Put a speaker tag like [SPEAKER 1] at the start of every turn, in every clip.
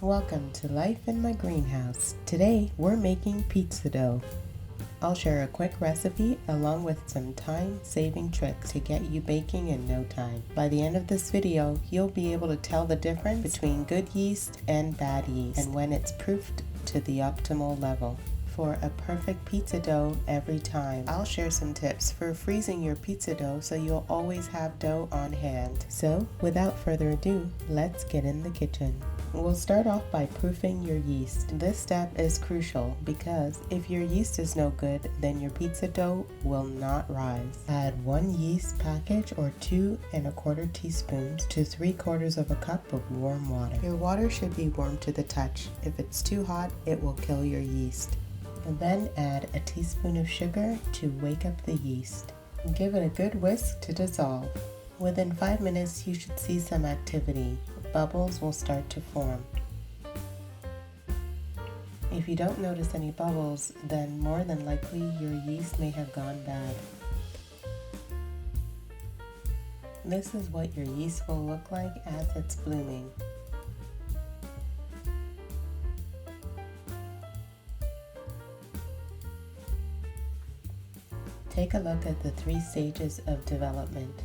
[SPEAKER 1] Welcome to Life in My Greenhouse. Today we're making pizza dough. I'll share a quick recipe along with some time-saving tricks to get you baking in no time. By the end of this video, you'll be able to tell the difference between good yeast and bad yeast and when it's proofed to the optimal level. For a perfect pizza dough every time, I'll share some tips for freezing your pizza dough so you'll always have dough on hand. So, without further ado, let's get in the kitchen. We'll start off by proofing your yeast. This step is crucial because if your yeast is no good, then your pizza dough will not rise. Add 1 yeast package or 2 1/4 teaspoons to 3/4 of a cup of warm water. Your water should be warm to the touch. If it's too hot, it will kill your yeast. And then add a teaspoon of sugar to wake up the yeast. Give it a good whisk to dissolve. Within 5 minutes, you should see some activity. Bubbles will start to form. If you don't notice any bubbles, then more than likely your yeast may have gone bad. This is what your yeast will look like as it's blooming. Take a look at the 3 stages of development.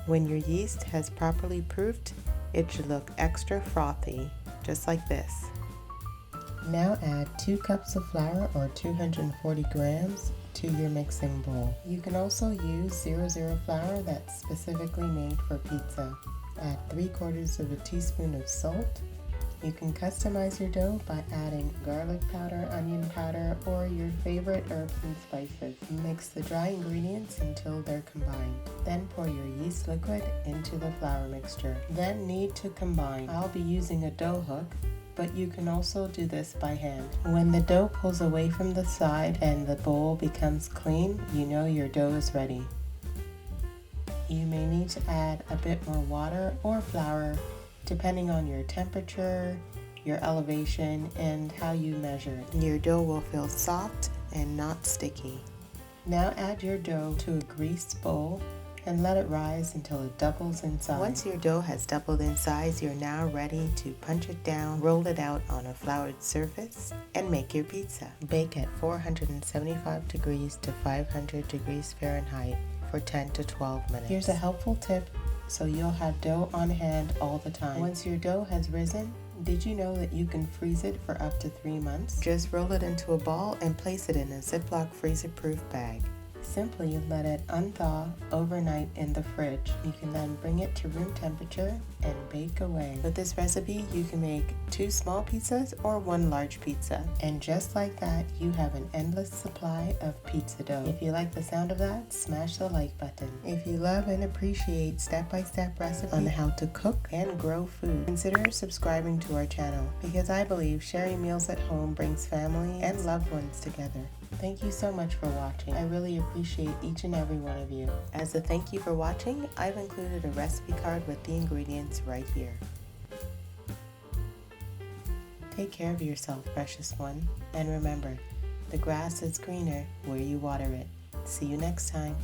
[SPEAKER 1] When your yeast has properly proofed, it should look extra frothy, just like this. Now add 2 cups of flour or 240 grams to your mixing bowl. You can also use 00 flour that's specifically made for pizza. Add 3/4 of a teaspoon of salt. You can customize your dough by adding garlic powder, onion powder, or your favorite herbs and spices. Mix the dry ingredients until they're combined. Then pour your yeast liquid into the flour mixture. Then knead to combine. I'll be using a dough hook, but you can also do this by hand. When the dough pulls away from the side and the bowl becomes clean, you know your dough is ready. You may need to add a bit more water or flour depending on your temperature, your elevation, and how you measure it. Your dough will feel soft and not sticky. Now add your dough to a greased bowl and let it rise until it doubles in size. Once your dough has doubled in size, you're now ready to punch it down, roll it out on a floured surface, and make your pizza. Bake at 475 degrees to 500 degrees Fahrenheit for 10 to 12 minutes. Here's a helpful tip so you'll have dough on hand all the time. Once your dough has risen, did you know that you can freeze it for up to 3 months? Just roll it into a ball and place it in a Ziploc freezer-proof bag. Simply let it unthaw overnight in the fridge. You can then bring it to room temperature and bake away. With this recipe, you can make 2 small pizzas or 1 large pizza. And just like that, you have an endless supply of pizza dough. If you like the sound of that, smash the like button. If you love and appreciate step-by-step recipes on how to cook and grow food, consider subscribing to our channel because I believe sharing meals at home brings family and loved ones together. Thank you so much for watching. I really appreciate each and every one of you. As a thank you for watching, I've included a recipe card with the ingredients right here. Take care of yourself, precious one, and remember, the grass is greener where you water it. See you next time.